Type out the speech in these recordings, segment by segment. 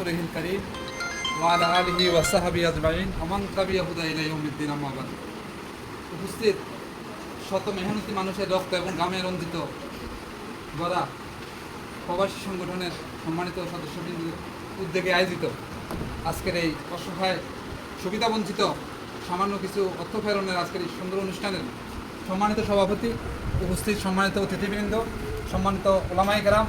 রাসূলিহিল কারীম ওয়া আলা আলিহি ওয়া সাহবিহি আজমাইন ওয়া মান তাবিআ হুদা ইলা ইয়াউমিদ্দিন আম্মা বাদ। উপস্থিত শত মেহনতি মানুষের রক্ত এবং ঘামে রঞ্জিত গড়া প্রবাসী সংগঠনের সম্মানিত সদস্যবৃন্দের উদ্যোগে আয়োজিত আজকের এই অসহায় সুবিধাবঞ্চিত সামান্য কিছু অর্থ প্রেরণের আজকের এই সুন্দর অনুষ্ঠানের সম্মানিত সভাপতি, উপস্থিত সম্মানিত অতিথিবৃন্দ, সম্মানিত ওলামায়ে কেরাম,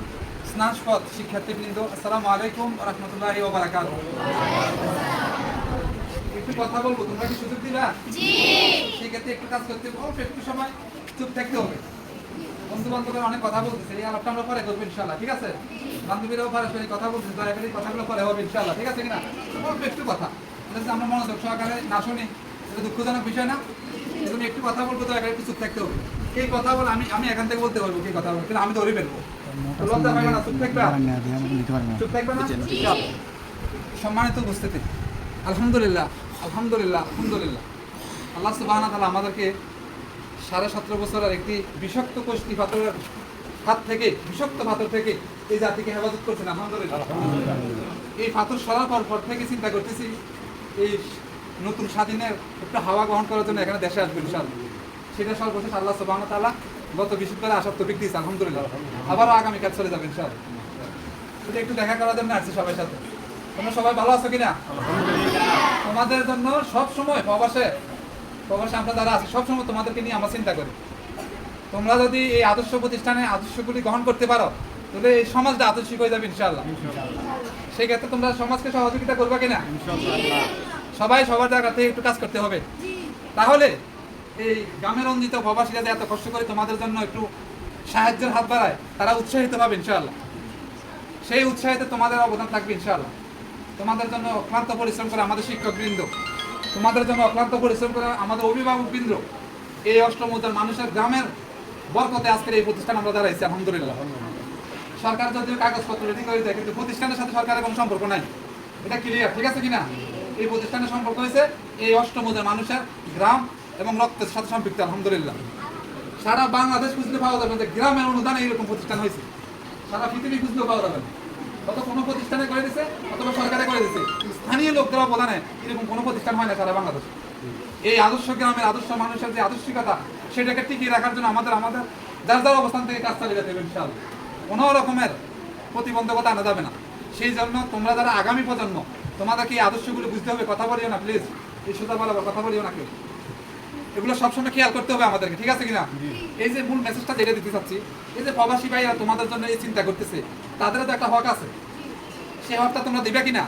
স্নাতক শিক্ষার্থীবৃন্দ, আসসালামু আলাইকুম ওয়া রাহমাতুল্লাহি ওয়া বারাকাতুহু। একটু কথা বলবো, তোমরা কি সুযোগ দিবা? জি। সেক্ষেত্রে একটু কাজ করতে অল্প একটু সময় চুপ থাকতে হবে। বন্ধু বান্ধবের অনেক কথা বলতেছে, এই আলাপটা আমরা পরে করবো ইনশাআল্লাহ, ঠিক আছে? বান্ধবীরাও পারস্পরিক কথা বলতেছে, দয়া করে কথাগুলো পরে হবে ইনশাআল্লাহ, ঠিক আছে কিনা? অল্প একটু কথা আমরা মনোযোগ সহকারে না শুনি, এটা দুঃখজনক বিষয় না? এজন্য একটু কথা বলবো, দয়া করে একটু চুপ থাকতে হবে। এই কথা বলে আমি এখান থেকে বলতে পারবো, কি কথা বলবো, কিন্তু আমি ধরে ফেলবো। লজ্জা পাইবে না? চুপ থাকবে, চুপ থাকবে না? সম্মানিত উপস্থিতি, আলহামদুলিল্লাহ আলহামদুলিল্লাহ আলহামদুলিল্লাহ, আল্লাহ সুবহানাহু ওয়া তাআলা আমাদেরকে 17.5 বছরের একটি বিষাক্ত কোষ্ঠী পাথরের হাত থেকে, বিষাক্ত পাথর থেকে এই জাতিকে হেফাজত করছেন, আলহামদুলিল্লাহ। এই পাথর সরার পর থেকে চিন্তা করতেছি এই নতুন স্বাধীনের একটু হাওয়া গ্রহণ করার জন্য এখানে দেশে আসবে ইনশাআল্লাহ। সেটা সর্বশেষ আল্লাহ সুবহানাহু ওয়া তাআলা গত বৃহস্পতিবার আসার তৌফিক দিয়েছে, আলহামদুলিল্লাহ। আবারও আগামীকাল চলে যাবে ইনশাআল্লাহ। শুধু একটু দেখা করার জন্য আসছি সবার সাথে। তোমরা সবাই ভালো আছো কিনা? তোমাদের জন্য সব সময় প্রবাসে আমরা যারা আছি সবসময় তোমাদেরকে নিয়ে আমরা চিন্তা করি। তোমরা যদি এই আদর্শ প্রতিষ্ঠানে আদর্শগুলি গ্রহণ করতে পারো, তাহলে এই সমাজটা আদর্শিক হয়ে যাবে ইনশাআল্লাহ। সেই ক্ষেত্রে তোমরা সমাজকে সহযোগিতা করবে কিনা? সবাই সবার জায়গা থেকে একটু কাজ করতে হবে। তাহলে এই গ্রামে রঞ্জিত প্রবাসীরা যে এত কষ্ট করে তোমাদের জন্য একটু সাহায্যের হাত বাড়ায়, তারা উৎসাহিত হবে ইনশাআল্লাহ। সেই উৎসাহিতে তোমাদের অবদান থাকবে ইনশাআল্লাহ। তোমাদের জন্য অক্লান্ত পরিশ্রম করে আমাদের শিক্ষকবৃন্দ, তোমাদের জন্য অক্লান্ত পরিশ্রম করে আমাদের অভিভাবকবৃন্দ, এই অষ্টমুদ্রার মানুষের গ্রামের বরকতে আজকের এই প্রতিষ্ঠান আমরা দাঁড়াইছি, আলহামদুলিল্লাহ। সরকার যদিও কাগজপত্র রেডি করে দেয়, কিন্তু প্রতিষ্ঠানের সাথে সরকারের কোনো সম্পর্ক নাই, এটা ক্লিয়ার, ঠিক আছে কিনা? এই প্রতিষ্ঠানের সম্পর্ক হয়েছে এই অষ্টমুদ্রার মানুষের গ্রাম এবং রক্তের সাথে সম্পৃক্ত, আলহামদুলিল্লাহ। সারা বাংলাদেশ খুঁজলে পাওয়া যাবে যে গ্রামের অনুদানে এইরকম প্রতিষ্ঠান হয়েছে, সারা পৃথিবী খুঁজলেও পাওয়া যাবে না। কত কোনো প্রতিষ্ঠানে করে দিছে অথবা সরকারে করে দিছে, স্থানীয় লোকদের অবদানে এরকম কোনো প্রতিষ্ঠান হয় না সারা বাংলাদেশ। এই আদর্শ গ্রামের আদর্শ মানুষের যে আদর্শিকতা, সেটাকে টিকিয়ে রাখার জন্য আমাদের যার যার অবস্থান থেকে কাজ চালিয়ে যেতে হবে ইনশাআল্লাহ। কোনো রকমের প্রতিবন্ধকতা আনা যাবে না। সেই জন্য তোমরা যারা আগামী প্রজন্ম, তোমাদেরকে এই আদর্শগুলো বুঝতে হবে। কথা বলিও না প্লিজ, এই সোজা বলা কথা বলিও না কেউ, এগুলো সবসময় খেয়াল করতে হবে আমাদেরকে, ঠিক আছে কিনা? এই যে মূল মেসেজটা যেটা দিতে চাচ্ছি, এই যে প্রবাসী ভাইরা তোমাদের জন্য এই চিন্তা করতেছে, তাদেরও তো একটা হক আছে, সেই হকটা তোমরা দিবে কিনা?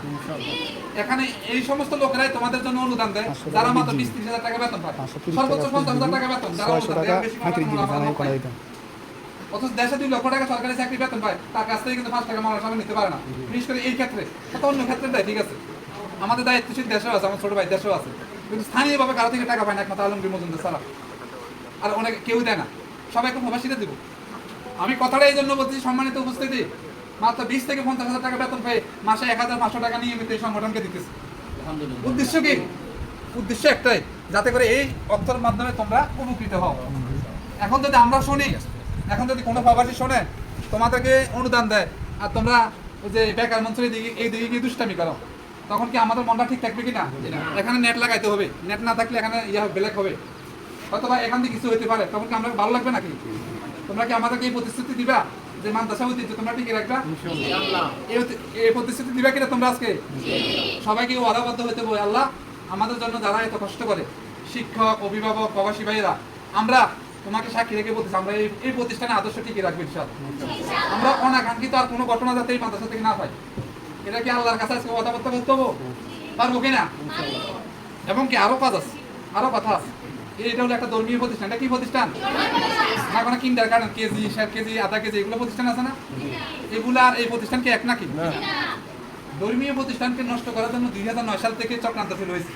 এখানে এই সমস্ত লোকেরাই তোমাদের জন্য অনুদান দেয়, যারা মাত্র 20-30 হাজার টাকা বেতন পায়, সর্বোচ্চ 50,000 টাকা বেতন, যারা অনুদান দেয় বেশি পায়। অথচ দেশে 2 লক্ষ টাকা সরকারি চাকরি বেতন পায়, তার কাছ থেকে কিন্তু 5 টাকা মারা সামনে নিতে পারে না। বিশেষ করে এই ক্ষেত্রে, অন্য ক্ষেত্রে দেয়, ঠিক আছে। আমাদের দায়িত্বশীল দেশেও আছে, আমার ছোট ভাই দেশেও আছে, কিন্তু স্থানীয়ভাবে কারো থেকে টাকা পায় না, একমাত্র আলমগীর মজুমদার ছাড়া। আর অনেক কেউ দেয় না, সবাইকে প্রবাসীরা দিব। আমি কথাটা এই জন্য বলছি, সম্মানিত উপস্থিতি, মাত্র 20 থেকে 50 হাজার টাকা বেতন পেয়ে মাসে 1,500 টাকা নিয়মিত এই সংগঠনকে দিতেছে। উদ্দেশ্য কি? উদ্দেশ্য একটাই, যাতে করে এই অর্থের মাধ্যমে তোমরা উপকৃত হও। এখন যদি আমরা শুনি, এখন যদি কোনো প্রবাসী শোনে তোমাদেরকে অনুদান দেয়, আর তোমরা ওই যে বেকার মন্ত্রী এই দিকে গিয়ে দুষ্টামি করো, তখন কি আমাদের মনটা ঠিক থাকবে কিনা? এখানে নেট লাগাইতে হবে, নেট না থাকলে এখানে ব্ল্যাক হবে, অথবা এখান থেকে কিছু হতে পারে, তখন কি আমরা ভালো লাগবে নাকি? তোমরা কি আমাদেরকে এই প্রতিশ্রুতি দিবা যে মাদ্রাসা ঐতিহ্য তোমরা টিকে রাখবা? এই প্রতিশ্রুতি দিবা কিনা তোমরা আজকে? সবাইকে ওয়াদাবদ্ধ হইতে হবে, আল্লাহ আমাদের জন্য যারা এত কষ্ট করে, শিক্ষক, অভিভাবক, প্রবাসী ভাইয়েরা, আমরা তোমাকে সাক্ষী রেখে বলতেছি, আমরা এই প্রতিষ্ঠানে আদর্শ টিকে রাখবো ইনশাআল্লাহ। আমরা অনাকাঙ্ক্ষিত আর কোনো ঘটনা যাতে এই মাদ্রাসা থেকে না পাই, এটা কি আল্লাহর কাছে আজকে ওয়াদাবদ্ধ করতে হবো, পারবো কিনা? এবং কি আরো কাজ আছে, আরো কথা আছে। এটা হলো একটা ধর্মীয় প্রতিষ্ঠান। এটা কি প্রতিষ্ঠান? না কোনো কিন্ডার গার্ডেন, কেজি, 1/2 কেজি, আধা কেজি, এগুলো প্রতিষ্ঠান আছে না? এগুলো আর এই প্রতিষ্ঠানকে এক নাকি? ধর্মীয় প্রতিষ্ঠানকে নষ্ট করার জন্য 2009 সাল থেকে চক্রান্ত শুরু হয়েছে।